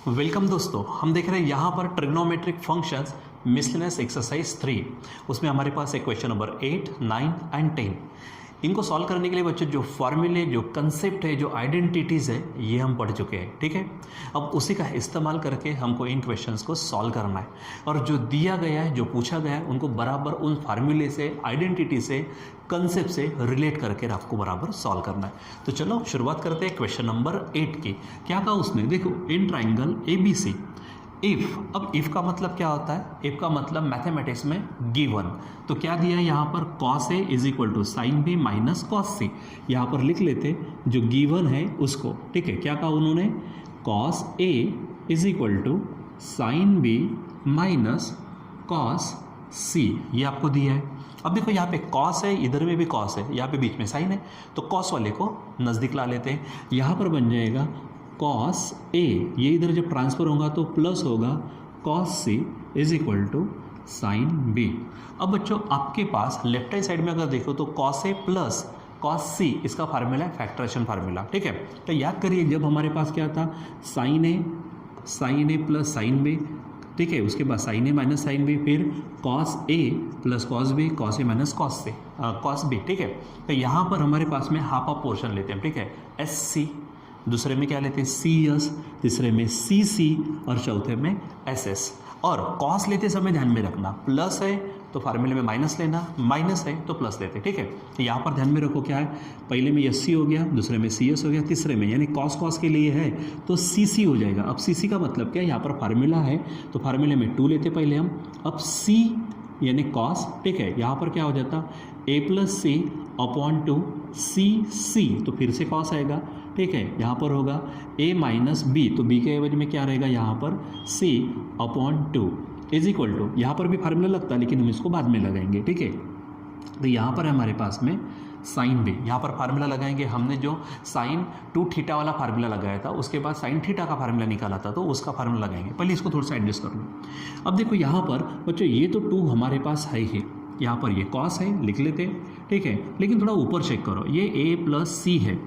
Welcome दोस्तों, हम देख रहे हैं यहाँ पर ट्रिग्नोमेट्रिक फंक्शंस मिसलेनियस एक्सरसाइज 3। उसमें हमारे पास है क्वेश्चन नंबर 8, 9 एंड 10। इनको सॉल्व करने के लिए बच्चों जो फॉर्मूले, जो कंसेप्ट है, जो आइडेंटिटीज़ है, ये हम पढ़ चुके हैं। ठीक है, अब उसी का इस्तेमाल करके हमको इन क्वेश्चंस को सॉल्व करना है और जो दिया गया है, जो पूछा गया है, उनको बराबर उन फार्मूले से, आइडेंटिटी से, कंसेप्ट से रिलेट करके आपको बराबर सॉल्व करना है। तो चलो शुरुआत करते हैं क्वेश्चन नंबर 8 की। क्या कहा उसने, देखो, इन ट्राइंगल ABC इफ़, अब इफ़ का मतलब क्या होता है? इफ़ का मतलब मैथमेटिक्स में गिवन। तो क्या दिया है यहाँ पर, cos A is equal to sine B minus cos C. यहाँ पर लिख लेते जो गिवन है उसको। ठीक है, क्या कहा उन्होंने, cos A is equal to sine B minus cos C, ये आपको दिया है। अब देखो यहाँ पे कॉस है, इधर में भी कॉस है, यहाँ पे बीच में साइन है, तो कॉस वाले को नज़दीक ला लेते हैं। यहाँ पर बन जाएगा कॉस ए, ये इधर जब ट्रांसफर होगा तो प्लस होगा cos C is equal to sine B. अब बच्चों आपके पास लेफ्ट हैंड साइड में अगर देखो तो कॉस ए प्लस कॉस सी, इसका फार्मूला है फैक्टराइजेशन फार्मूला। ठीक है, तो याद करिए जब हमारे पास क्या था, sign A plus sine B. ठीक है, उसके बाद sign A minus sine B, फिर cos A plus cos B, cos A minus cos B. ठीक है, तो यहाँ पर हमारे पास में हाफ ऑफ पोर्शन लेते हैं। ठीक है, एस सी, दूसरे में क्या लेते हैं, सी एस, तीसरे में सी सी और चौथे में एस एस। और कॉस लेते समय ध्यान में रखना, प्लस है तो फार्मूले में माइनस लेना, माइनस है तो प्लस लेते। ठीक है, तो यहाँ पर ध्यान में रखो क्या है, पहले में एस सी हो गया, दूसरे में सी एस हो गया, तीसरे में यानी कॉस के लिए है तो सी सी हो जाएगा। अब सी सी का मतलब क्या है, यहाँ पर फार्मूला है तो फार्मूले में 2 लेते पहले हम, अब सी यानी कॉस। ठीक है, यहाँ पर क्या हो जाता, ए प्लस सी अपॉन 2 सी सी, तो फिर से कॉस आएगा। ठीक है, यहाँ पर होगा a माइनस बी, तो b के एवज में क्या रहेगा यहाँ पर c upon 2 is equal to, यहाँ पर भी फार्मूला लगता है लेकिन हम इसको बाद में लगाएंगे। ठीक है, तो यहाँ पर हमारे पास में साइन बी, यहाँ पर फार्मूला लगाएंगे। हमने जो साइन 2 थीटा वाला फार्मूला लगाया था, उसके बाद साइन थीटा का फार्मूला निकाला था, तो उसका फार्मूला लगाएंगे। पहले इसको थोड़ा सा एडजस्ट कर लो। अब देखो यहाँ पर बच्चों ये तो 2 हमारे पास है ही, यहाँ पर ये कॉस है, लिख लेते हैं। ठीक है, लेकिन थोड़ा ऊपर चेक करो, ये a प्लस सी है।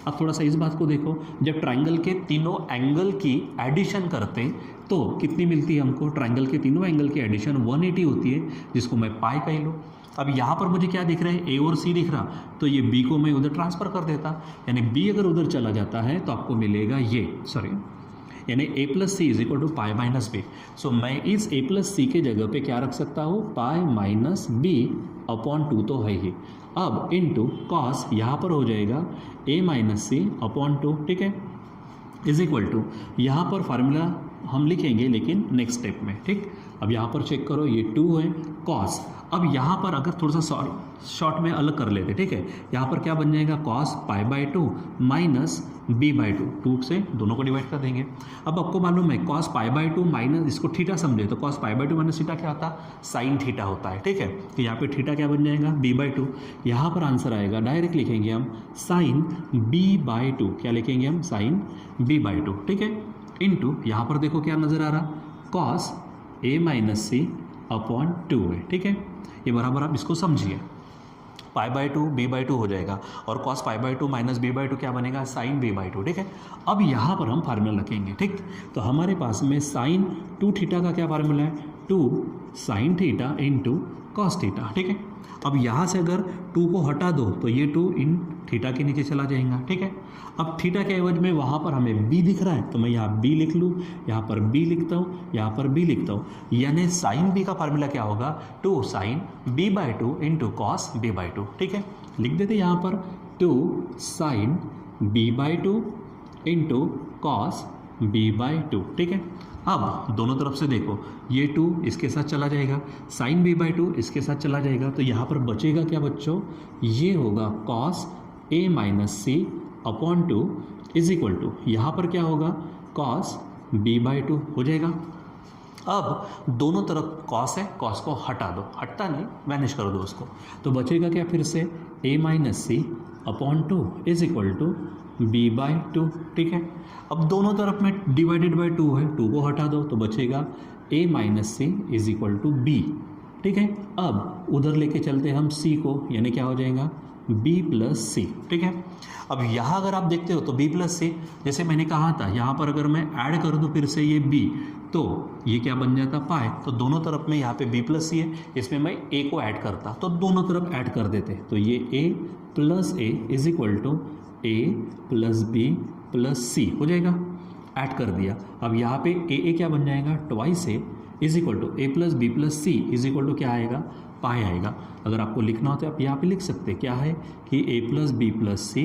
अब थोड़ा सा इस बात को देखो, जब ट्राइंगल के तीनों एंगल की एडिशन करते हैं तो कितनी मिलती है हमको, ट्राइंगल के तीनों एंगल की एडिशन 180 होती है, जिसको मैं पाई कह लूँ। अब यहाँ पर मुझे क्या दिख रहा है, a और c दिख रहा, तो ये b को मैं उधर ट्रांसफ़र कर देता, यानी b अगर उधर चला जाता है तो आपको मिलेगा ये, यानी a plus C is equal to pi minus B. So मैं इस a प्लस सी के जगह पे क्या रख सकता हूँ, पाई माइनस बी अपॉन 2 तो है ही। अब इनटू कॉस, यहाँ पर हो जाएगा a माइनस सी अपॉन 2। ठीक है, इज इक्वल टू, यहाँ पर फार्मूला हम लिखेंगे लेकिन नेक्स्ट स्टेप में। ठीक, अब यहाँ पर चेक करो, ये 2 है कॉस। अब यहाँ पर अगर थोड़ा सा शॉर्ट में अलग कर लेते, ठीक है, यहाँ पर क्या बन जाएगा, cos pi by 2 minus B by 2 से दोनों को डिवाइड कर देंगे। अब आपको मालूम है कॉस पाई बाई 2 माइनस, इसको थीटा समझे तो cos pi by 2 minus theta क्या होता है, साइन थीटा होता है। ठीक है, तो यहाँ पे थीटा क्या बन जाएगा, बी बाई 2। यहाँ पर आंसर आएगा, डायरेक्ट लिखेंगे हम साइन बी बाई 2, क्या लिखेंगे हम, साइन बी बाई 2। ठीक है, इनटू यहाँ पर देखो क्या नज़र आ रहा, cos A minus C upon 2 है। ठीक है, ये बराबर आप इसको समझिए, पाई बाई 2 बी बाई 2 हो जाएगा और cos pi by 2 minus B by 2 क्या बनेगा, साइन बी बाई 2। ठीक है, अब यहाँ पर हम फार्मूला रखेंगे। ठीक, तो हमारे पास में साइन 2 थीटा का क्या फार्मूला है, 2 sine theta into cos theta. ठीक है, अब यहाँ से अगर 2 को हटा दो तो ये 2 इन थीटा के नीचे चला जाएगा। ठीक है, अब थीटा के एवज में वहाँ पर हमें b दिख रहा है तो मैं यहाँ b लिख लूँ, यहाँ पर b लिखता हूँ, यहाँ पर b लिखता हूँ, यानी साइन b का फार्मूला क्या होगा, 2 sine b by 2 into cos b by 2। ठीक है, लिख देते यहाँ पर 2 sine b by 2 into cos b by 2। ठीक है, अब दोनों तरफ से देखो, ये 2 इसके साथ चला जाएगा, साइन b बाई 2 इसके साथ चला जाएगा, तो यहाँ पर बचेगा क्या बच्चों, ये होगा cos a minus C upon 2 is equal to, यहाँ पर क्या होगा, कॉस b बाई 2 हो जाएगा। अब दोनों तरफ कॉस है, कॉस को हटा दो, हटता नहीं, वैनिश कर दो उसको, तो बचेगा क्या फिर से, a minus C upon 2 is equal to b by 2। ठीक है, अब दोनों तरफ में डिवाइडेड बाई 2 है, 2 को हटा दो तो बचेगा a minus C is equal to b। ठीक है, अब उधर लेके चलते हम c को, यानी क्या हो जाएगा, बी प्लस सी, ठीक है। अब यहाँ अगर आप देखते हो तो बी प्लस सी, जैसे मैंने कहा था यहाँ पर अगर मैं ऐड कर दूँ फिर से ये बी, तो ये क्या बन जाता पाई। तो दोनों तरफ में यहाँ पे बी प्लस सी है, इसमें मैं ए को ऐड करता तो दोनों तरफ ऐड कर देते, तो ये A plus A is equal to A plus B plus C हो जाएगा, ऐड कर दिया। अब यहाँ पे ए क्या बन जाएगा, twice A is equal to A plus B plus C is equal to क्या आएगा, पाई आएगा। अगर आपको लिखना हो तो आप यहाँ पे लिख सकते क्या है कि ए plus B plus C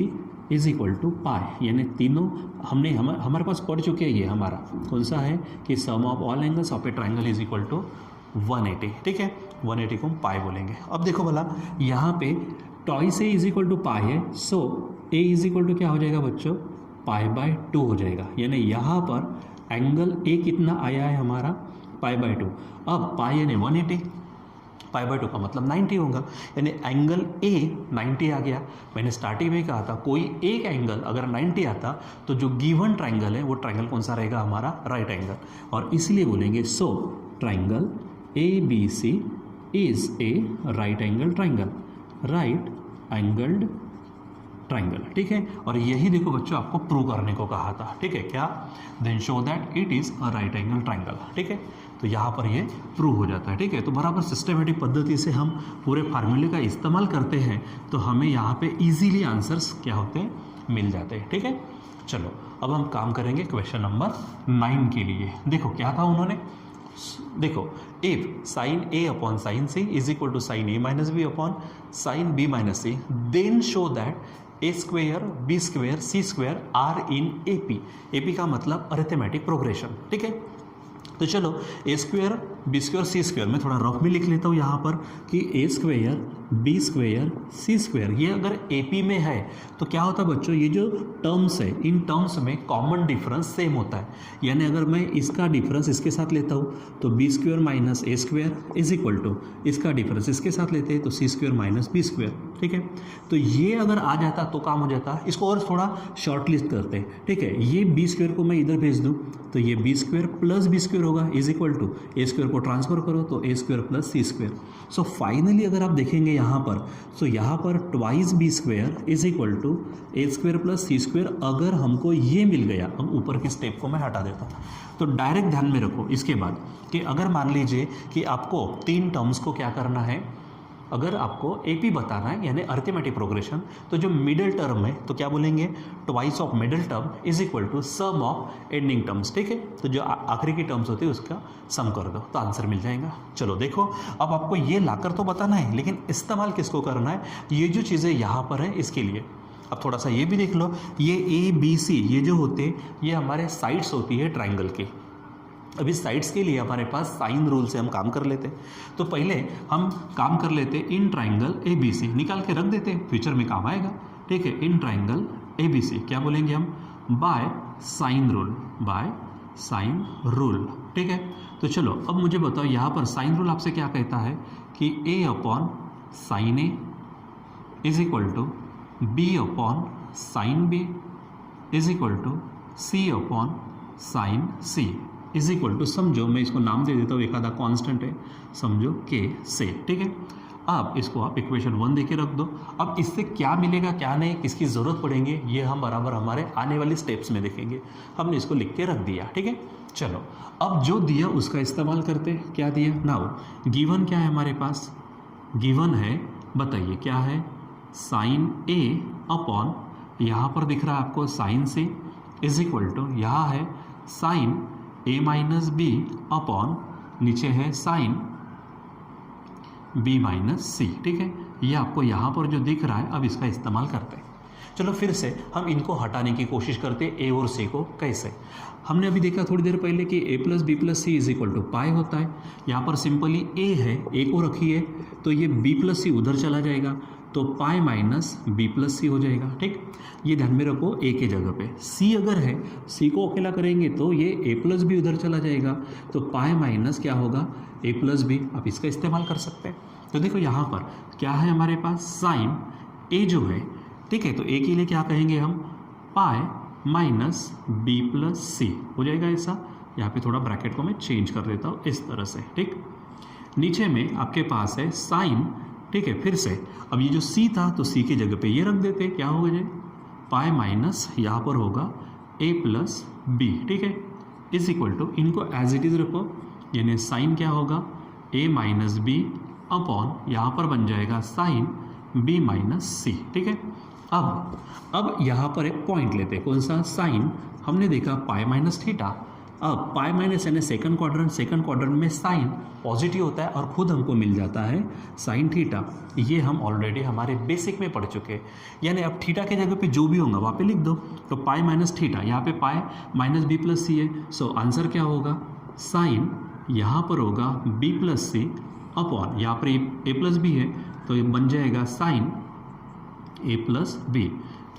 is equal to pi, यानी तीनों हमने हमारे पास पढ़ चुके हैं। ये हमारा कौन सा है कि sum of all angles of a triangle is equal to 180, ठीक है। 180 को हम पाई बोलेंगे। अब देखो भला यहाँ पे twice A is equal to pi है, so A is equal to क्या हो जाएगा बच्चों, पाई बाय 2 हो जाएगा। यानी यहाँ पर एंगल ए कितना आया है हमारा, पाई बाय 2। अब पाई यानी 180, पाई बाय 2 का मतलब 90 होगा, यानी एंगल ए 90 आ गया। मैंने स्टार्टिंग में कहा था कोई एक एंगल अगर 90 आता तो जो गिवन ट्राइंगल है वो ट्राइंगल कौन सा रहेगा, हमारा राइट एंगल। और इसलिए बोलेंगे so triangle A B C is a right angle triangle, right angled triangle, ठीक है। और यही देखो बच्चों आपको प्रूव करने को कहा था, ठीक है। क्या, then show that it is a right angle triangle, ठीक है। तो यहाँ पर ये प्रूव हो जाता है, ठीक है। तो बराबर सिस्टमेटिक पद्धति से हम पूरे फार्मूले का इस्तेमाल करते हैं तो हमें यहाँ पे इजीली आंसर्स क्या होते हैं, मिल जाते हैं, ठीक है। चलो अब हम काम करेंगे क्वेश्चन नंबर 9 के लिए। देखो क्या था उन्होंने, देखो if sine A upon sine C is equal to sine A minus B upon sine B minus C, then show that A square B square C square are in A P. A P का मतलब arithmetic progression, ठीक है। तो चलो A square B square C square मैं थोड़ा rough में लिख लेता हूँ यहाँ पर कि ए square B square C square, ये अगर ए पी में है तो क्या होता है बच्चों, ये जो टर्म्स है इन टर्म्स में कॉमन डिफरेंस सेम होता है। यानी अगर मैं इसका डिफरेंस इसके साथ लेता हूँ तो B square minus A square is equal to इसका डिफरेंस इसके साथ लेते हैं तो C square minus B square, ठीक है। तो ये अगर आ जाता तो काम हो जाता। इसको और थोड़ा शॉर्ट लिस्ट करते हैं, ठीक है। ये बी स्क्वेयर को मैं इधर भेज दूँ तो ये B square plus B square होगा is equal to A square को ट्रांसफर करो तो A square plus C square. So finally अगर आप देखेंगे यहाँ पर, सो यहाँ पर twice B square is equal to A square plus C square अगर हमको ये मिल गया। अब ऊपर की स्टेप को मैं हटा देता हूँ। तो डायरेक्ट ध्यान में रखो इसके बाद कि अगर मान लीजिए कि आपको 3 टर्म्स को क्या करना है, अगर आपको एपी बताना है यानी अरिथमेटिक प्रोग्रेशन, तो जो मिडिल टर्म है तो क्या बोलेंगे, twice of middle term is equal to sum of ending terms, ठीक है। तो जो आखिरी की टर्म्स होती है उसका सम कर दो तो आंसर मिल जाएगा। चलो देखो अब आपको ये लाकर तो बताना है लेकिन इस्तेमाल किसको करना है, ये जो चीज़ें यहाँ पर है इसके लिए। अब थोड़ा सा ये भी देख लो, ये ए बी सी ये जो होते ये हमारे साइड्स होती है ट्राइंगल की। अब इस साइड्स के लिए हमारे पास साइन रूल से हम काम कर लेते हैं। तो पहले हम काम कर लेते इन ट्राइंगल ए बी सी, निकाल के रख देते हैं, फ्यूचर में काम आएगा, ठीक है। इन ट्राइंगल ए बी सी क्या बोलेंगे हम, by sine rule, by sine rule, ठीक है। तो चलो अब मुझे बताओ यहाँ पर साइन रूल आपसे क्या कहता है कि a upon sine A is equal to b upon sine B is equal to c upon sine C is equal to, समझो मैं इसको नाम दे देता हूँ, एक आधा कॉन्स्टेंट है समझो के से, ठीक है। अब इसको आप इक्वेशन 1 देके रख दो। अब इससे क्या मिलेगा क्या नहीं, किसकी ज़रूरत पड़ेंगे, ये हम बराबर हमारे आने वाली स्टेप्स में देखेंगे। हमने इसको लिख के रख दिया, ठीक है। चलो अब जो दिया उसका इस्तेमाल करते, क्या दिया, नाउ गिवन क्या है हमारे पास, गिवन है बताइए क्या है, साइन ए अपॉन यहाँ पर दिख रहा है आपको साइन से इज इक्वल टू यहाँ है sine A minus B upon नीचे है साइन बी माइनस सी, ठीक है। ये आपको यहाँ पर जो दिख रहा है अब इसका इस्तेमाल करते हैं। चलो फिर से हम इनको हटाने की कोशिश करते हैं, ए और सी को। कैसे, हमने अभी देखा थोड़ी देर पहले कि ए plus B plus C is equal to pi होता है। यहाँ पर सिंपली ए है, ए को रखिए तो ये बी प्लस सी उधर चला जाएगा तो पाई माइनस बी प्लस सी हो जाएगा, ठीक। ये ध्यान में रखो ए के जगह पे। सी अगर है, सी को अकेला करेंगे तो ये ए प्लस बी उधर चला जाएगा तो पाई माइनस क्या होगा, ए प्लस बी। आप इसका इस्तेमाल कर सकते हैं। तो देखो यहाँ पर क्या है हमारे पास, साइन ए जो है, ठीक है। तो ए के लिए क्या कहेंगे हम, पाई माइनस बी प्लस सी हो जाएगा ऐसा। यहाँ पे थोड़ा ब्रैकेट को मैं चेंज कर देता हूँ इस तरह से, ठीक। नीचे में आपके पास है साइन ठीक है। फिर से अब ये जो सी था तो सी की जगह पे ये रख देते, क्या होगा जी, पाई माइनस यहाँ पर होगा ए प्लस बी, ठीक है, इज इक्वल टू, इनको एज इट इज़ रखो, यानी साइन क्या होगा ए माइनस बी अपॉन यहाँ पर बन जाएगा साइन बी माइनस सी, ठीक है। अब यहाँ पर एक पॉइंट लेते हैं, कौन सा, साइन, हमने देखा पाई माइनस थीटा। अब पाई माइनस यानी सेकंड क्वाड्रेंट में साइन पॉजिटिव होता है और खुद हमको मिल जाता है साइन थीटा। ये हम ऑलरेडी हमारे बेसिक में पढ़ चुके हैं। यानी अब थीटा के जगह पे जो भी होगा वहाँ पे लिख दो, तो पाई माइनस थीटा, यहाँ पे पाई माइनस बी प्लस सी है, सो आंसर क्या होगा, साइन यहाँ पर होगा बी प्लस सी अपॉन, यहाँ पर ए प्लस बी है तो ये बन जाएगा sine A plus B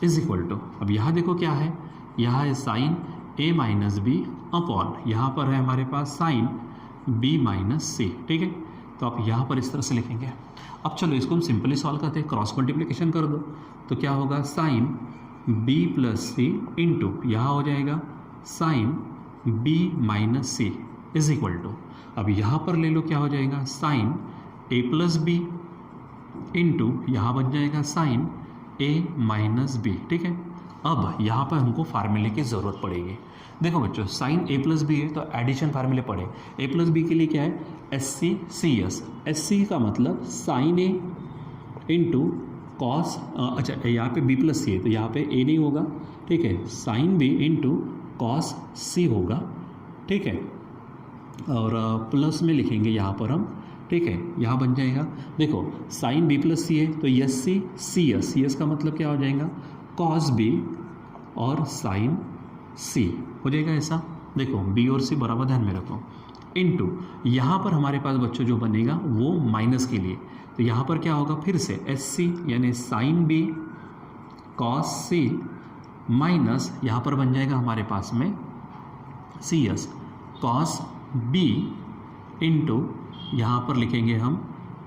is equal to, अब यहाँ देखो क्या है, यहाँ है sine A minus B upon, यहाँ पर है हमारे पास साइन बी माइनस सी, ठीक है। तो आप यहाँ पर इस तरह से लिखेंगे। अब चलो इसको हम सिंपली सॉल्व करते हैं, क्रॉस मल्टीप्लिकेशन कर दो, तो क्या होगा, sine B plus C into यहाँ हो जाएगा sine B minus C is equal to, अब यहाँ पर ले लो क्या हो जाएगा, sine A plus B into यहाँ बन जाएगा साइन ए माइनस बी, ठीक है। अब यहाँ पर हमको फार्मूले की ज़रूरत पड़ेगी। देखो बच्चों, साइन ए प्लस बी है तो एडिशन फार्मूले पढ़े, ए प्लस बी के लिए क्या है, S C C S, S C का मतलब साइन ए इंटू कॉस, अच्छा यहाँ पे बी प्लस सी है तो यहाँ पे ए नहीं होगा, ठीक है, साइन बी इंटू कॉस सी होगा, ठीक है, और प्लस में लिखेंगे यहाँ पर हम, ठीक है, यहाँ बन जाएगा, देखो साइन बी प्लस सी है तो S C C S, C S का मतलब क्या हो जाएगा, कॉस बी और साइन सी हो जाएगा ऐसा। देखो बी और सी बराबर ध्यान में रखो, इनटू यहाँ पर हमारे पास बच्चों जो बनेगा वो माइनस के लिए, तो यहाँ पर क्या होगा, फिर से एस सी यानी sine B cos C minus यहाँ पर बन जाएगा हमारे पास में C S cos B into यहाँ पर लिखेंगे हम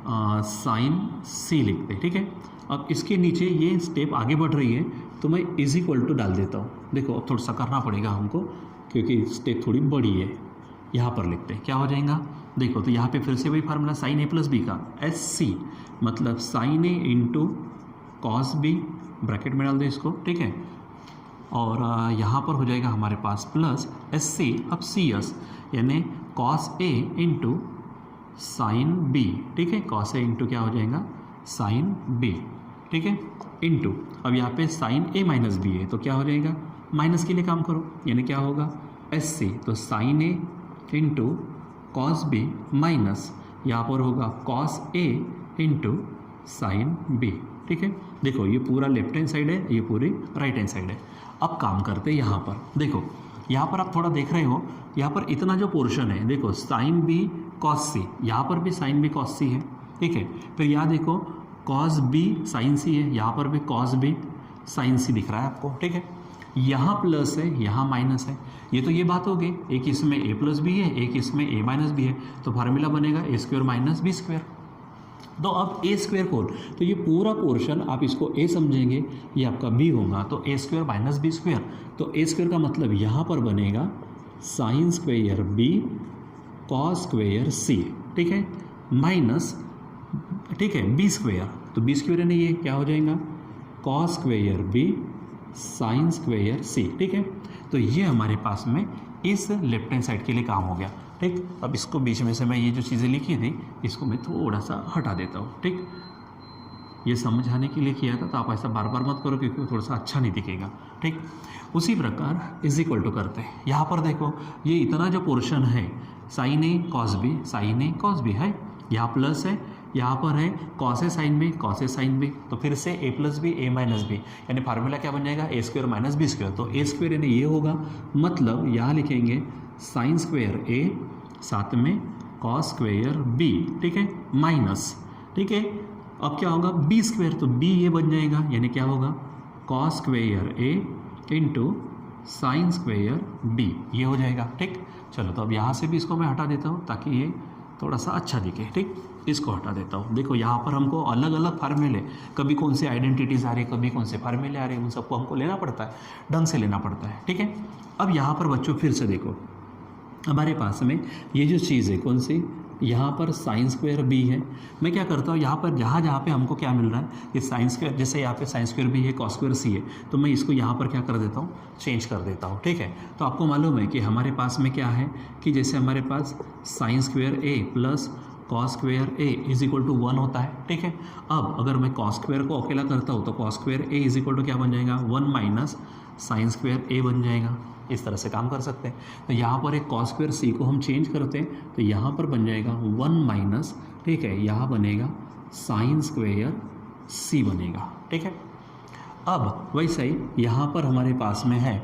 साइन सी लिखते, ठीक है। अब इसके नीचे ये स्टेप आगे बढ़ रही है तो मैं इज इक्वल टू डाल देता हूँ। देखो अब थोड़ा सा करना पड़ेगा हमको क्योंकि स्टेप थोड़ी बड़ी है, यहाँ पर लिखते हैं क्या हो जाएगा, देखो तो यहाँ पे फिर से वही formula sign A plus B का, एस सी मतलब साइन ए इंटू कॉस बी, ब्रैकेट में डाल दो इसको, ठीक है, और यहाँ पर हो जाएगा हमारे पास प्लस एस सी, अब सी एस यानी cos A into sine B, ठीक है, कॉस ए इंटू क्या हो जाएगा साइन बी, ठीक है, इंटू अब यहाँ पे साइन ए माइनस बी है तो क्या हो जाएगा, माइनस के लिए काम करो, यानी क्या होगा एस सी, तो साइन ए इंटू कॉस बी माइनस यहाँ पर होगा cos A into sine B, ठीक है। देखो ये पूरा लेफ्ट हैंड साइड है, ये पूरी राइट हैंड साइड है। अब काम करते हैं यहाँ पर, देखो यहाँ पर आप थोड़ा देख रहे हो, यहाँ पर इतना जो पोर्शन है देखो साइन बी कॉस सी, यहाँ पर भी साइन बी कॉस सी है, ठीक है, फिर यहाँ देखो कॉस बी साइन सी है, यहाँ पर भी कॉस बी साइन सी दिख रहा है आपको, ठीक है, यहाँ प्लस है यहाँ माइनस है, ये तो ये बात हो गई, एक इसमें ए प्लस बी है एक इसमें ए माइनस बी है, तो फार्मूला बनेगा ए स्क्वायर माइनस बी स्क्वायर। तो अब ए स्क्वायर खोल, तो ये पूरा पोर्शन आप इसको ए समझेंगे, ये आपका बी होगा, तो a square minus b square, तो ए स्क्वायर का मतलब यहाँ पर बनेगा sine square b cos square c, ठीक है, माइनस, ठीक है, बी स्क्वायर, तो बी स्क्वायर यानी ये क्या हो जाएगा cos square b sine square c, ठीक है। तो ये हमारे पास में इस लेफ्ट हैंड साइड के लिए काम हो गया, ठीक। अब इसको बीच में से मैं ये जो चीज़ें लिखी थी इसको मैं थोड़ा सा हटा देता हूँ, ठीक, ये समझाने के लिए किया था, तो आप ऐसा बार बार मत करो क्योंकि थोड़ा सा अच्छा नहीं दिखेगा, ठीक। उसी प्रकार इज इक्वल टू करते हैं, यहाँ पर देखो ये इतना जो पोर्शन है साइन ए कॉस बी, साइन ए कॉस बी है, यहाँ प्लस है, यहाँ पर है cos A sign B, cos A sine B, तो फिर से ए प्लस बी ए माइनस बी, यानी फार्मूला क्या बन जाएगा ए स्क्वायर माइनस बी स्क्वायर, तो ए स्क्वायर यानी ये होगा, मतलब यहाँ लिखेंगे साइन स्क्वायर ए साथ में कॉस स्क्वायर बी, ठीक है, माइनस, ठीक है, अब क्या होगा बी स्क्वायर, तो बी ये बन जाएगा, यानी क्या होगा cos square a into sine square B, ये हो जाएगा, ठीक। चलो तो अब यहाँ से भी इसको मैं हटा देता हूँ ताकि ये थोड़ा सा अच्छा दिखे, ठीक, इसको हटा देता हूँ। देखो यहाँ पर हमको अलग अलग फार्मूले, कभी कौन से आइडेंटिटीज़ आ रही है, कभी कौन से फार्मूले आ रहे हैं, उन सबको हमको लेना पड़ता है, ढंग से लेना पड़ता है, ठीक है। अब यहाँ पर बच्चों फिर से देखो हमारे पास में ये जो चीज़ है कौन सी, यहाँ पर साइन स्क्वायर बी है। मैं क्या करता हूँ यहाँ पर जहाँ जहाँ पे हमको क्या मिल रहा है, ये साइन स्क्वायर, जैसे यहाँ पे साइन स्क्वायर बी है, कॉस स्क्वायर सी है, तो मैं इसको यहाँ पर क्या कर देता हूँ, चेंज कर देता हूँ। ठीक है, तो आपको मालूम है कि हमारे पास में क्या है कि जैसे हमारे पास sine square A plus cos square A is equal to 1 होता है। ठीक है, अब अगर मैं कॉस स्क्वायर को अकेला करता हूँ तो cos square A is equal to क्या बन जाएगा, 1 माइनस साइन स्क्वायर ए बन जाएगा। इस तरह से काम कर सकते हैं। तो यहाँ पर एक कॉस स्क्वायर सी को हम चेंज करते हैं तो यहाँ पर बन जाएगा 1 माइनस, ठीक है, यहाँ बनेगा साइन स्क्वायर सी बनेगा। ठीक है, अब वैसे ही यहाँ पर हमारे पास में है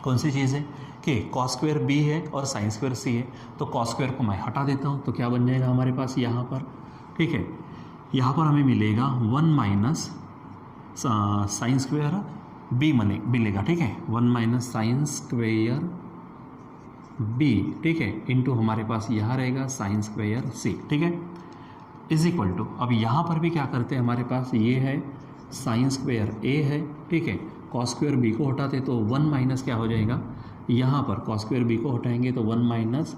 कौन सी चीज़ है कि कॉस स्क्वायर बी है और साइन स्क्वायर सी है, तो कॉस स्क्वायर को मैं हटा देता हूँ तो क्या बन जाएगा हमारे पास यहाँ पर। ठीक है, यहाँ पर हमें मिलेगा 1 माइनस साइन स्क्वायर बी मिलेगा। ठीक है, 1 माइनस साइन स्क्वायर बी, ठीक है, इंटू हमारे पास यहाँ रहेगा साइन स्क्वायर सी। ठीक है, इज इक्वल टू, अब यहाँ पर भी क्या करते हैं, हमारे पास ये है साइन स्क्वायर ए है। ठीक है, कॉस स्क्वायर बी को हटाते तो 1 माइनस क्या हो जाएगा, यहाँ पर कॉस स्क्वायर बी को हटाएंगे तो 1 माइनस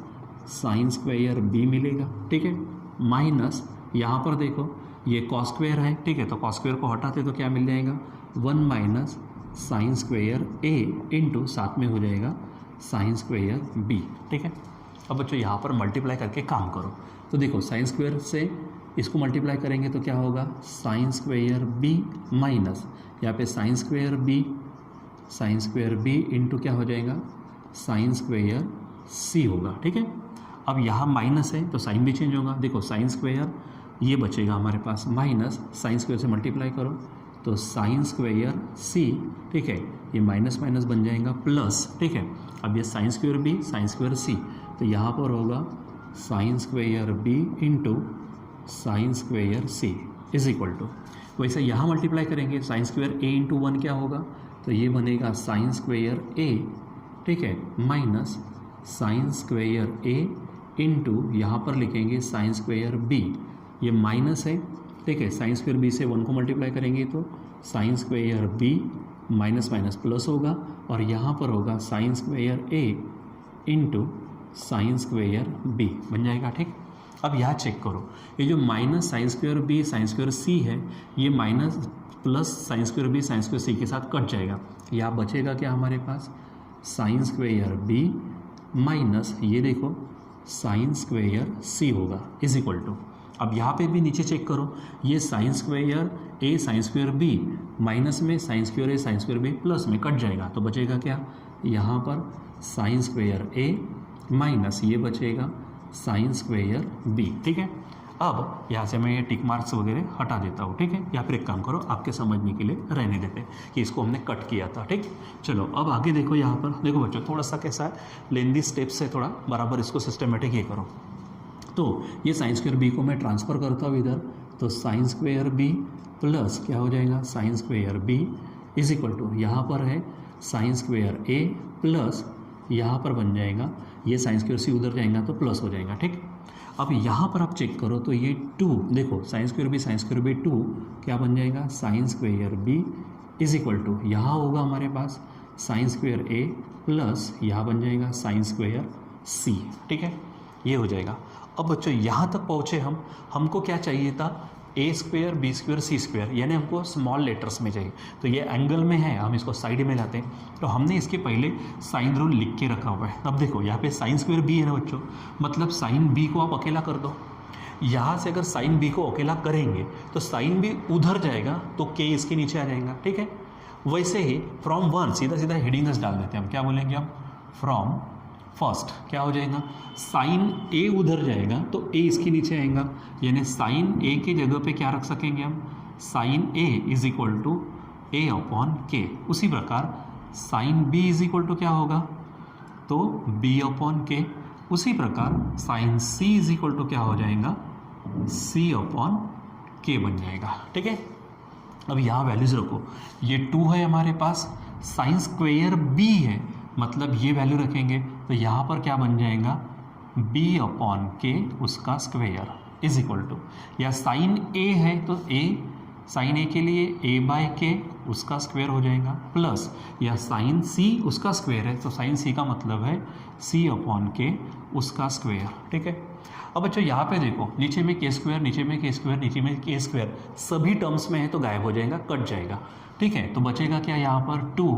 साइन स्क्वायर बी मिलेगा। ठीक है, माइनस यहाँ पर देखो ये कॉस स्क्वायर है। ठीक है, तो कॉस स्क्वायर को हटाते तो क्या मिल जाएगा, 1 minus sine square a into साथ में हो जाएगा साइन स्क्वायर बी। ठीक है, अब बच्चों यहाँ पर मल्टीप्लाई करके काम करो तो देखो साइन स्क्वायर से इसको मल्टीप्लाई करेंगे तो क्या होगा, साइन स्क्वायर बी माइनस यहाँ पे साइन स्क्वायर बी इंटू क्या हो जाएगा, साइन स्क्वायर सी होगा। ठीक है, अब यहाँ माइनस है तो साइन भी चेंज होगा। देखो साइन स्क्वायर ये बचेगा हमारे पास माइनस साइन स्क्वायर से मल्टीप्लाई करो तो साइन स्क्वायर सी, ठीक है, ये माइनस माइनस बन जाएगा प्लस। ठीक है, अब ये sine square b sine square c, तो यहाँ पर होगा sine square b into sine square c is equal to, वैसे यहाँ मल्टीप्लाई करेंगे साइन स्क्वायर ए इंटू 1 क्या होगा, तो ये बनेगा साइन स्क्वायर ए, ठीक है, minus sine square a into यहाँ पर लिखेंगे साइन स्क्वायर बी, ये माइनस है। ठीक है, साइन स्क्वायर बी से 1 को मल्टीप्लाई करेंगे तो sine square b minus minus plus होगा और यहाँ पर होगा sine square a into sine square b बन जाएगा। ठीक, अब यहाँ चेक करो ये जो minus sine square b sine square c है ये minus plus sine square b sine square c के साथ कट जाएगा। यहाँ बचेगा क्या हमारे पास, साइन स्क्वायर बी माइनस ये देखो साइन स्क्वायर सी होगा इज इक्वल टू, अब यहाँ पे भी नीचे चेक करो ये साइन स्क्वायर ए साइन स्क्वायर बी माइनस में साइन स्क्वायर ए साइन स्क्वायर बी प्लस में कट जाएगा तो बचेगा क्या, यहाँ पर साइन स्क्वायर ए माइनस ये बचेगा साइन स्क्वायर बी। ठीक है, अब यहाँ से मैं ये टिक मार्क्स वगैरह हटा देता हूँ। ठीक है, या फिर एक काम करो आपके समझने के लिए रहने देते हैं कि इसको हमने कट किया था। ठीक, चलो अब आगे देखो, यहाँ पर देखो बच्चों थोड़ा सा कैसा है, लेंदी स्टेप्स से थोड़ा बराबर इसको सिस्टमेटिक ये करो। तो ये साइन स्क्वायर बी को मैं ट्रांसफ़र करता हूँ इधर, तो साइन स्क्वायर बी प्लस क्या हो जाएगा sine square B is equal to, यहाँ पर है साइन स्क्वायर ए प्लस यहाँ पर बन जाएगा ये साइन स्क्वायर सी उधर जाएगा तो प्लस हो जाएगा। ठीक, अब यहाँ पर आप चेक करो तो ये 2 देखो साइन स्क्वायर बी 2 क्या बन जाएगा, sine square B is equal to यहाँ होगा हमारे पास साइन स्क्वायर ए प्लस यहाँ बन जाएगा साइन स्क्वायर सी। ठीक है, ये हो जाएगा। अब बच्चों यहाँ तक पहुँचे हमको क्या चाहिए था, ए स्क्वायर बी स्क्वायर सी स्क्वायर, यानी हमको स्मॉल लेटर्स में चाहिए। तो ये एंगल में है, हम इसको साइड में लाते हैं तो हमने इसके पहले साइन रूल लिख के रखा हुआ है। अब देखो यहाँ पे साइन स्क्वायर बी है ना बच्चों, मतलब साइन बी को आप अकेला कर दो। यहाँ से अगर साइन बी को अकेला करेंगे तो साइन बी उधर जाएगा तो के इसके नीचे आ जाएगा। ठीक है, वैसे ही फ्रॉम 1 सीधा सीधा हेडिंग डाल देते हैं हम, क्या बोलेंगे हम, फ्रॉम फर्स्ट क्या हो जाएगा, साइन ए उधर जाएगा तो ए इसके नीचे आएगा, यानी साइन ए की जगह पे क्या रख सकेंगे हम, sine A is equal to A upon K. उसी प्रकार sine B is equal to क्या होगा, तो बी अपॉन के। उसी प्रकार sine C is equal to क्या हो जाएगा, सी अपॉन के बन जाएगा। ठीक है, अब यहाँ वैल्यूज रखो, ये 2 है हमारे पास, साइन स्क्वायर बी है मतलब ये वैल्यू रखेंगे तो यहाँ पर क्या बन जाएगा, b अपॉन के उसका स्क्वायर इज इक्वल टू, या साइन ए है तो a साइन ए के लिए a बाय के उसका स्क्वायर हो जाएगा प्लस या साइन सी उसका स्क्वायर है तो साइन सी का मतलब है सी अपॉन के उसका स्क्वायर, ठीक है। अब बच्चों यहाँ पे देखो नीचे में के स्क्वायर, नीचे में के स्क्वायर, नीचे में के स्क्वायर सभी टर्म्स में है तो गायब हो जाएगा, कट जाएगा, ठीक है। तो बचेगा क्या यहाँ पर 2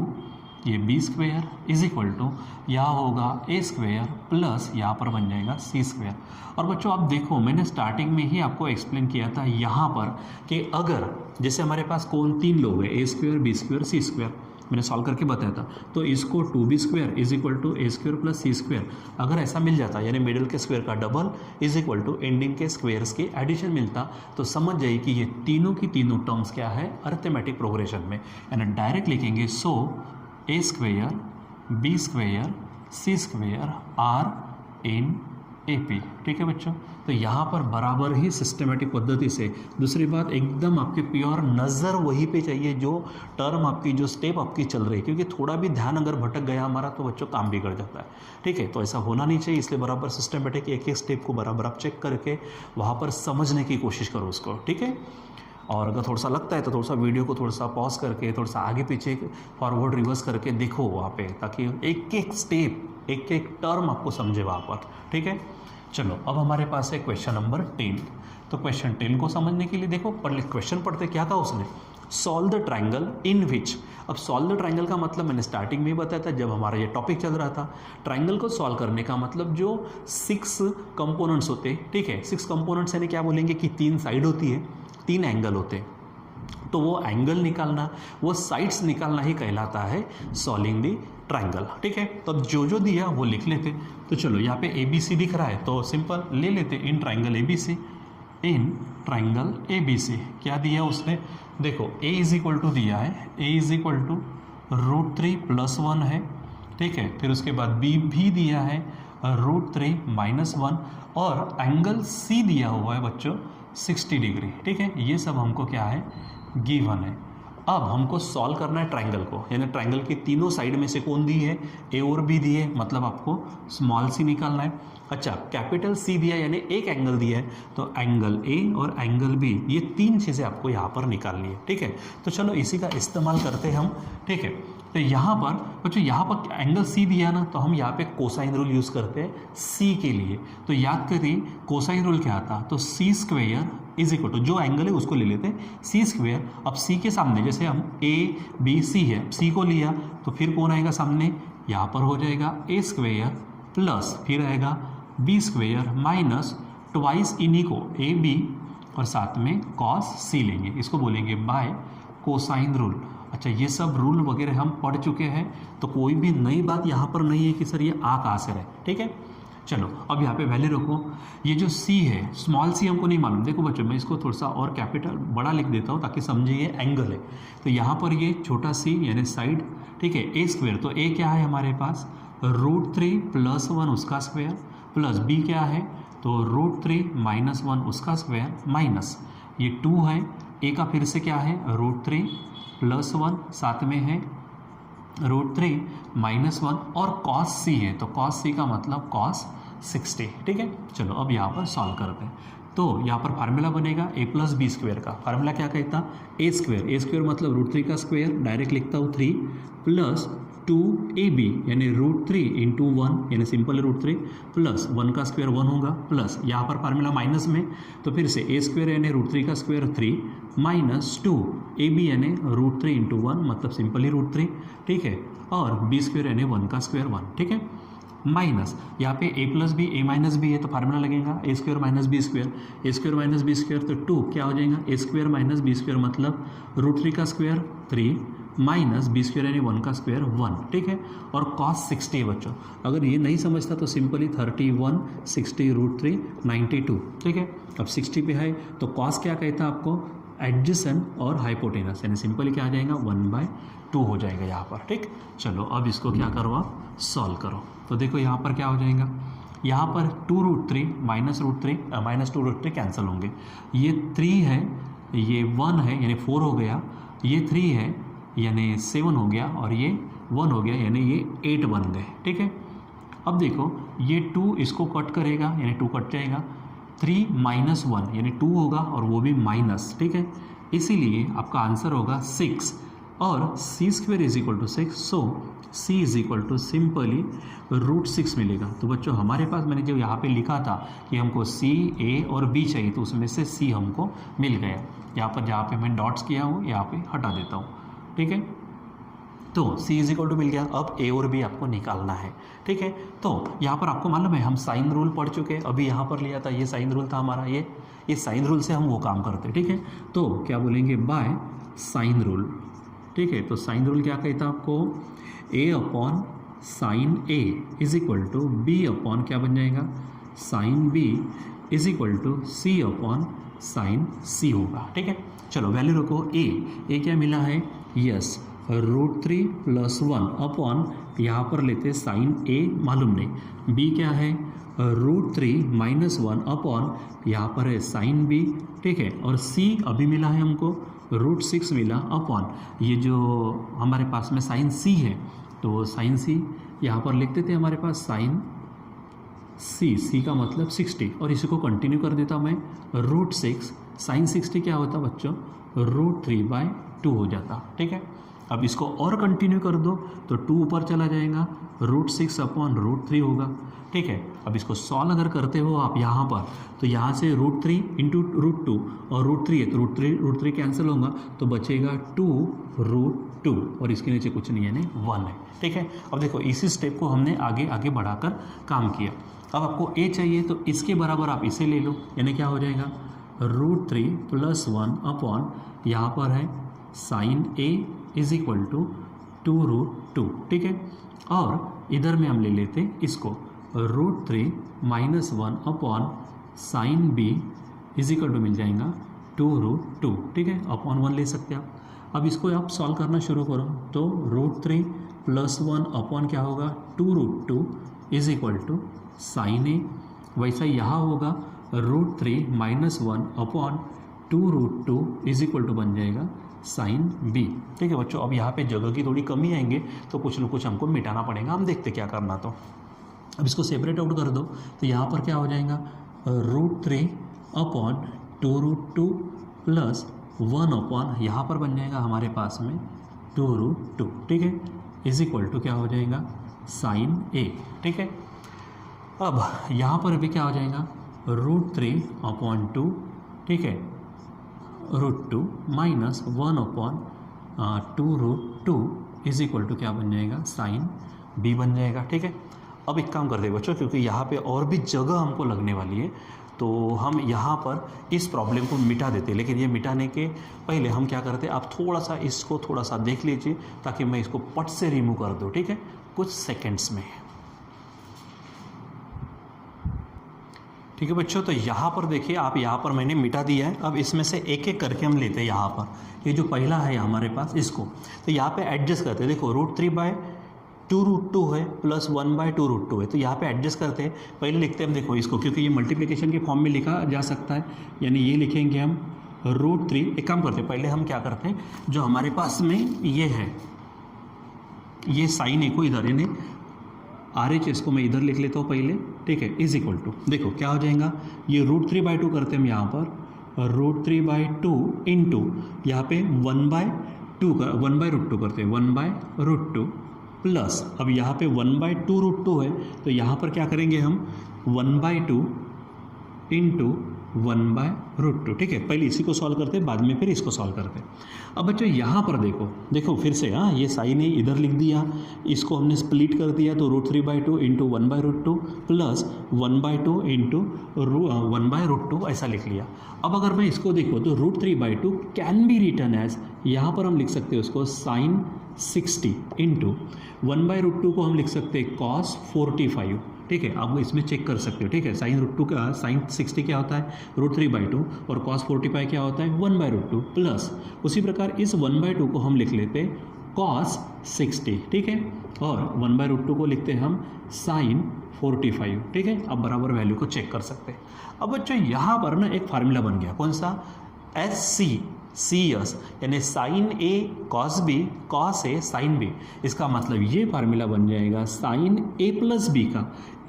ये B square is equal to यहाँ होगा ए स्क्वायर प्लस यहाँ पर बन जाएगा सी स्क्वायर। और बच्चों आप देखो मैंने स्टार्टिंग में ही आपको एक्सप्लेन किया था यहाँ पर कि अगर जैसे हमारे पास कौन 3 लोग हैं A square B square C square, मैंने सॉल्व करके बताया था, तो इसको 2b square is equal to A square plus C square अगर ऐसा मिल जाता यानी मिडिल के स्क्वायर का double is equal to ending के स्क्वायर्स के एडिशन मिलता तो समझ जाइए कि ये तीनों की तीनों टर्म्स क्या है अरिथमेटिक प्रोग्रेशन में, यानी डायरेक्ट लिखेंगे so a square B square C square are in A P, ठीक है बच्चों। तो यहाँ पर बराबर ही सिस्टमेटिक पद्धति से, दूसरी बात एकदम आपके प्योर नज़र वहीं पे चाहिए जो टर्म आपकी जो स्टेप आपकी चल रही है, क्योंकि थोड़ा भी ध्यान अगर भटक गया हमारा तो बच्चों काम बिगड़ जाता है, ठीक है। तो ऐसा होना नहीं चाहिए, इसलिए बराबर सिस्टमेटिक एक एक स्टेप को बराबर आप चेक करके वहाँ पर समझने की कोशिश करो उसको, ठीक है। और अगर थोड़ा सा लगता है तो थोड़ा सा वीडियो को थोड़ा सा पॉज करके थोड़ा सा आगे पीछे फॉरवर्ड रिवर्स करके देखो वहाँ पे, ताकि एक एक स्टेप एक एक टर्म आपको समझे वहाँ पर, ठीक है। चलो अब हमारे पास है क्वेश्चन नंबर 10। तो क्वेश्चन 10 को समझने के लिए देखो पहले क्वेश्चन पढ़ते क्या कहा उसने, सॉल्व द ट्राइंगल इन विच। अब सॉल्व द ट्राइंगल का मतलब मैंने स्टार्टिंग में ही बताया था जब हमारा ये टॉपिक चल रहा था। ट्राइंगल को सॉल्व करने का मतलब जो 6 कंपोनेंट्स होते हैं, ठीक है, 6 कंपोनेंट्स यानी क्या बोलेंगे कि 3 साइड होती है, 3 एंगल होते हैं, तो वो एंगल निकालना वो साइड्स निकालना ही कहलाता है सॉल्विंग द ट्राइंगल, ठीक है। तो अब जो जो दिया वो लिख लेते। तो चलो यहाँ पे ए बी सी दिख रहा है तो सिंपल ले लेते in triangle A B C, in triangle A B C क्या दिया उसने, देखो ए इज इक्वल टू दिया है, ए इज इक्वल टू √3 + 1 है, ठीक है। फिर उसके बाद बी भी दिया है √3 - 1 और एंगल सी दिया हुआ है बच्चों 60 डिग्री, ठीक है। ये सब हमको क्या है गिवन है। अब हमको सॉल्व करना है ट्राइंगल को, यानी ट्राइंगल की तीनों साइड में से कौन दी है, ए और बी दी है, मतलब आपको स्मॉल सी निकालना है। अच्छा कैपिटल सी दिया यानी एक एंगल दिया है तो एंगल ए और एंगल बी ये 3 चीज़ें आपको यहाँ पर निकालनी है, ठीक है। तो चलो इसी का इस्तेमाल करते हैं हम, ठीक है। तो यहाँ पर बच्चों यहाँ पर एंगल सी दिया ना तो हम यहाँ पे कोसाइन रूल यूज़ करते हैं सी के लिए। तो याद करिए कोसाइन रूल क्या आता, तो C square is equal to जो एंगल है उसको ले लेते हैं सी स्क्वेयर। अब सी के सामने जैसे हम ए बी सी है, सी को लिया तो फिर कौन आएगा सामने, यहाँ पर हो जाएगा ए स्क्वेयर प्लस फिर आएगा बी स्क्वेयर माइनस ट्वाइस इन्हीं को ए बी और साथ में कॉस सी लेंगे, इसको बोलेंगे बाय कोसाइन रूल। अच्छा ये सब रूल वगैरह हम पढ़ चुके हैं तो कोई भी नई बात यहाँ पर नहीं है कि सर ये आ कहाँ से रहे, ठीक है। चलो अब यहाँ पे वैल्यू रखो, ये जो सी है स्मॉल सी हमको नहीं मालूम, देखो बच्चों मैं इसको थोड़ा सा और कैपिटल बड़ा लिख देता हूँ ताकि समझिए ये एंगल है। तो यहाँ पर ये छोटा सी यानी साइड, ठीक है, ए स्क्वायर, तो ए क्या है हमारे पास √3 + 1 उसका स्क्वायर प्लस बी क्या है तो √3 - 1 उसका स्क्वायर माइनस ये 2 है, ए का फिर से क्या है √3 + 1 साथ में है √3 - 1 और कॉस सी है तो कॉस सी का मतलब कॉस 60, ठीक है। चलो अब यहाँ पर सॉल्व करते हैं। तो यहाँ पर फार्मूला बनेगा a + b स्क्वायर का, फार्मूला क्या कहता ए स्क्वायर मतलब √3 का स्क्वायर डायरेक्ट लिखता हूँ 3 प्लस 2ab यानी √3 × 1 यानी सिंपल √3 प्लस 1 का स्क्वायर 1 होगा प्लस यहाँ पर फार्मूला माइनस में तो फिर से a स्क्वायर यानी √3 का स्क्वायर 3 माइनस 2ab यानी √3 × 1 मतलब सिंपली √3, ठीक है, और b स्क्वायर यानी 1 का स्क्वायर 1, ठीक है, माइनस यहाँ पे a + b a - b है तो फार्मूला लगेगा a² - b square, a² - b square तो 2 क्या हो जाएगा a² - b स्क्वायर मतलब √3 का स्क्वायर 3 माइनस बी स्क्वायर यानी 1 का स्क्वायर 1, ठीक है, और कॉस 60 है बच्चों। अगर ये नहीं समझता तो सिंपली 31 60 √3 92, ठीक है। अब 60 पे है तो कॉस क्या कहता है आपको एडजेसेंट और हाइपोटेनस यानी सिंपली क्या आ जाएगा 1/2 हो जाएगा यहाँ पर, ठीक। चलो अब इसको क्या करो आप सॉल्व करो। तो देखो यहाँ पर क्या हो जाएगा, यहाँ पर 2√3 -2√3 कैंसिल होंगे, ये 3 है ये 1 है यानी 4 हो गया, ये 3 है यानी 7 हो गया और ये 1 हो गया यानी ये 8 बन गए, ठीक है। अब देखो ये 2 इसको कट करेगा यानी 2 कट जाएगा, 3 - 1 यानी 2 होगा और वो भी माइनस, ठीक है, इसीलिए आपका आंसर होगा 6 और c square is equal to 6, so c is equal to simply √6 मिलेगा। तो बच्चों हमारे पास मैंने जो यहाँ पे लिखा था कि हमको सी, ए और बी चाहिए, तो उसमें से सी हमको मिल गया। यहाँ पर जहाँ पे मैं डॉट्स किया हूँ यहाँ पे हटा देता हूँ, ठीक है। तो c इज इक्वल टू मिल गया। अब a और b आपको निकालना है, ठीक है। तो यहाँ पर आपको मालूम है हम साइन रूल पढ़ चुके हैं, अभी यहाँ पर लिया था, ये साइन रूल था हमारा, ये साइन रूल से हम वो काम करते हैं, ठीक है। तो क्या बोलेंगे, बाय साइन रूल, ठीक है। तो साइन रूल क्या कहता है आपको, a upon sine a is equal to b upon क्या बन जाएगा, sine b is equal to c upon sine c होगा, ठीक है। चलो वैल्यू रखो, a क्या मिला है, यस √3 + 1 अपॉन यहाँ पर लेते साइन a मालूम नहीं, b क्या है √3 - 1 अपॉन यहाँ पर है साइन b, ठीक है। और c अभी मिला है हमको √6 मिला अपॉन ये जो हमारे पास में साइन c है, तो साइन c यहाँ पर लिखते थे हमारे पास साइन c का मतलब 60, और इसी को कंटिन्यू कर देता मैं √6 साइन 60 क्या होता बच्चों, √3/2 हो जाता, ठीक है। अब इसको और कंटिन्यू कर दो तो 2 ऊपर चला जाएगा, √6 अपॉन √3 होगा, ठीक है। अब इसको सॉल्व अगर करते हो आप यहाँ पर, तो यहाँ से √3 इंटू √2 और √3 है, तो √3 कैंसिल होगा, तो बचेगा 2√2 और इसके नीचे कुछ नहीं है, यानी 1 है, ठीक है। अब देखो इसी स्टेप को हमने आगे आगे बढ़ाकर काम किया। अब आपको a चाहिए तो इसके बराबर आप इसे ले लो, यानी क्या हो जाएगा √3 + 1 अपॉन यहाँ पर है sine a is equal to 2√2, ठीक है। और इधर में हम ले लेते इसको √3 - 1 upon sine b is equal to मिल जाएगा 2√2, ठीक है। अपॉन 1 ले सकते हैं आप। अब इसको आप सॉल्व करना शुरू करो, तो √3 + 1 अपॉन क्या होगा 2√2 is equal to sine a, वैसा यहाँ होगा √3 - 1 अपॉन 2√2 इज इक्वल टू बन जाएगा साइन b, ठीक है बच्चों। अब यहाँ पे जगह की थोड़ी कमी आएंगे तो कुछ न कुछ हमको मिटाना पड़ेगा, हम देखते क्या करना। तो अब इसको सेपरेट आउट कर दो, तो यहाँ पर क्या हो जाएगा √3 अपॉन 2√2 + 1 अपॉन यहाँ पर बन जाएगा हमारे पास में 2√2, ठीक है, इज इक्वल टू क्या हो जाएगा साइन a, ठीक है। अब यहाँ पर भी क्या हो जाएगा √3 अपॉन 2, ठीक है, √2 minus 1 upon 2√2 is equal to क्या बन जाएगा साइन b बन जाएगा, ठीक है। अब एक काम कर दे बच्चों, क्योंकि यहाँ पे और भी जगह हमको लगने वाली है, तो हम यहाँ पर इस प्रॉब्लम को मिटा देते, लेकिन ये मिटाने के पहले हम क्या करते, आप थोड़ा सा इसको थोड़ा सा देख लीजिए ताकि मैं इसको पट से रिमूव कर दूँ, ठीक है, कुछ सेकेंड्स में, ठीक है बच्चों। तो यहाँ पर देखिए आप, यहाँ पर मैंने मिटा दिया है। अब इसमें से एक एक करके हम लेते हैं। यहाँ पर ये जो पहला है हमारे पास, इसको तो यहाँ पे एडजस्ट करते हैं। देखो √3/2√2 है प्लस 1/2√2 है, तो यहाँ पे एडजस्ट करते हैं। पहले लिखते हैं हम, देखो इसको, क्योंकि ये मल्टीप्लिकेशन के फॉर्म में लिखा जा सकता है, यानी ये लिखेंगे हम √3। एक काम करते हैं, पहले हम क्या करते हैं, जो हमारे पास में ये है, ये साइन ए को इधर, यानी RH को मैं इधर लिख लेता हूँ पहले, ठीक है, इज इक्वल टू, देखो क्या हो जाएगा, ये √3/2 करते हैं हम यहाँ पर, √3/2 इंटू यहाँ पे 1/2 करते हैं, 1/√2 प्लस, अब यहाँ पे 1/2√2 है, तो यहाँ पर क्या करेंगे हम 1/2 इंटू 1/√2, ठीक है। पहले इसी को सॉल्व करते हैं, बाद में फिर इसको सॉल्व करते हैं। अब बच्चों यहाँ पर देखो फिर से, हाँ ये साइन है इधर लिख दिया, इसको हमने स्प्लिट कर दिया, तो √3/2 इंटू 1/√2 प्लस 1/2 इंटू 1/√2 ऐसा लिख लिया। अब अगर मैं इसको देखो तो √3/2 कैन बी रिटर्न एज, यहाँ पर हम लिख सकते हैं उसको साइन 60 इंटू 1/√2 को हम लिख सकते हैं कॉस 45, ठीक है। आप इसमें चेक कर सकते हो, ठीक है। साइन 60 क्या होता है √3/2 और cos 45 क्या होता है 1/√2 प्लस, उसी प्रकार इस 1/2 को हम लिख लेते cos 60, ठीक है, और 1/√2 को लिखते हैं हम साइन 45, ठीक है। अब बराबर वैल्यू को चेक कर सकते हैं। अब बच्चों यहाँ पर ना एक फार्मूला बन गया, कौन सा, CS, यानी sine A cos B cos A sine B। इसका मतलब ये फार्मूला बन जाएगा साइन A प्लस B का,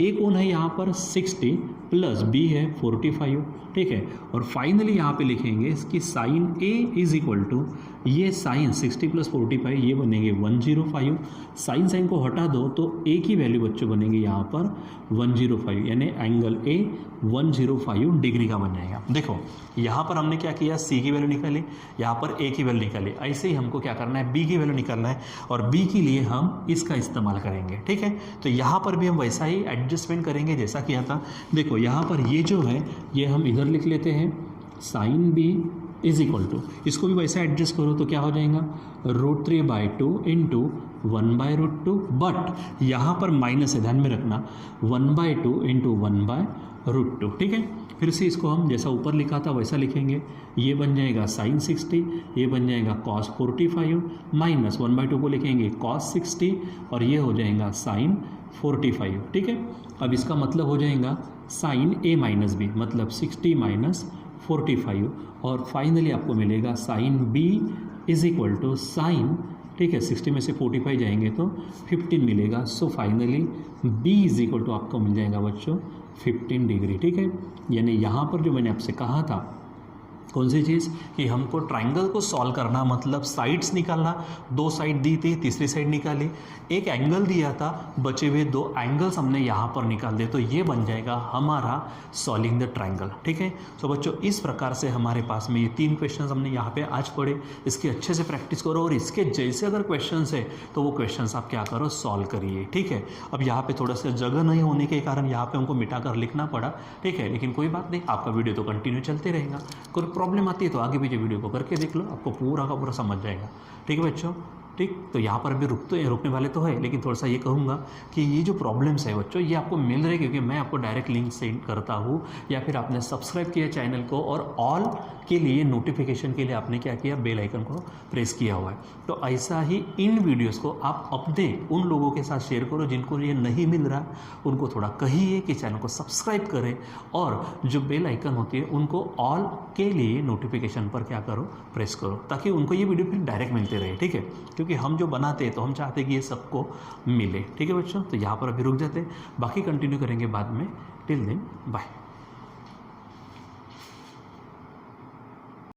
A कौन है यहाँ पर 60 प्लस B है 45, ठीक है। और फाइनली यहाँ पे लिखेंगे कि sine A is equal to ये साइन 60 + 45 ये बनेंगे 105। साइन साइन को हटा दो तो ए की वैल्यू बच्चों बनेंगे यहाँ पर 105, यानी एंगल ए 105 डिग्री का बन जाएगा। देखो यहाँ पर हमने क्या किया, सी की वैल्यू निकाली, यहाँ पर ए की वैल्यू निकाली। ऐसे ही हमको क्या करना है, बी की वैल्यू निकालना है, और बी के लिए हम इसका इस्तेमाल करेंगे, ठीक है। तो यहाँ पर भी हम वैसा ही एडजस्टमेंट करेंगे जैसा किया था। देखो यहाँ पर ये जो है ये हम इधर लिख लेते हैं, sine B is equal to, इसको भी वैसा एडजस्ट करो तो क्या हो जाएगा, √3/2 इंटू 1/√2, बट यहाँ पर माइनस है, ध्यान में रखना, 1/2 इंटू 1/√2, ठीक है। फिर से इसको हम जैसा ऊपर लिखा था वैसा लिखेंगे, ये बन जाएगा साइन 60, ये बन जाएगा कॉस 45, माइनस 1/2 को लिखेंगे कॉस 60, और ये हो जाएगा साइन 45, ठीक है। अब इसका मतलब हो जाएगा साइन ए माइनस बी, मतलब 60 माइनस 45, और फाइनली आपको मिलेगा sine B is equal to sine, ठीक है, 60 में से 45 जाएंगे तो 15 मिलेगा। So finally B is equal to आपको मिल जाएगा बच्चों 15 डिग्री, ठीक है। यानी यहाँ पर जो मैंने आपसे कहा था कौन सी चीज़, कि हमको ट्राइंगल को सॉल्व करना मतलब साइड्स निकालना, 2 साइड दी थी, तीसरी साइड निकाली, एक एंगल दिया था, बचे हुए 2 एंगल्स हमने यहाँ पर निकाल दिए, तो ये बन जाएगा हमारा सॉल्विंग द ट्राइंगल, ठीक है। तो बच्चों इस प्रकार से हमारे पास में ये 3 क्वेश्चंस हमने यहाँ पे आज पढ़े, इसकी अच्छे से प्रैक्टिस करो, और इसके जैसे अगर क्वेश्चंस है तो वो क्वेश्चंस आप क्या करो, सॉल्व करिए, ठीक है। अब यहाँ पे थोड़ा सा जगह नहीं होने के कारण यहाँ पे हमको मिटा कर लिखना पड़ा, ठीक है, लेकिन कोई बात नहीं, आपका वीडियो तो कंटिन्यू चलते रहेगा। कोई प्रॉब्लम आती है तो आगे पीछे वीडियो को करके देख लो, आपको पूरा का पूरा समझ जाएगा, ठीक है बच्चों। ठीक, तो यहाँ पर अभी रुकने वाले तो है, लेकिन थोड़ा सा ये कहूँगा कि ये जो प्रॉब्लम्स है बच्चों, ये आपको मिल रहे क्योंकि मैं आपको डायरेक्ट लिंक सेंड करता हूँ, या फिर आपने सब्सक्राइब किया चैनल को, और ऑल के लिए नोटिफिकेशन के लिए आपने क्या किया, बेल आइकन को प्रेस किया हुआ है। तो ऐसा ही इन वीडियोस को आप अपने उन लोगों के साथ शेयर करो जिनको ये नहीं मिल रहा, उनको थोड़ा कहिए कि चैनल को सब्सक्राइब करें, और जो बेल आइकन होती है उनको ऑल के लिए नोटिफिकेशन पर क्या करो, प्रेस करो, ताकि उनको ये वीडियो फिर डायरेक्ट मिलते रहे, ठीक है। क्योंकि हम जो बनाते हैं तो हम चाहते हैं कि ये सबको मिले, ठीक है बच्चों। तो यहाँ पर अभी रुक जाते हैं, बाकी कंटिन्यू करेंगे बाद में। Till then bye.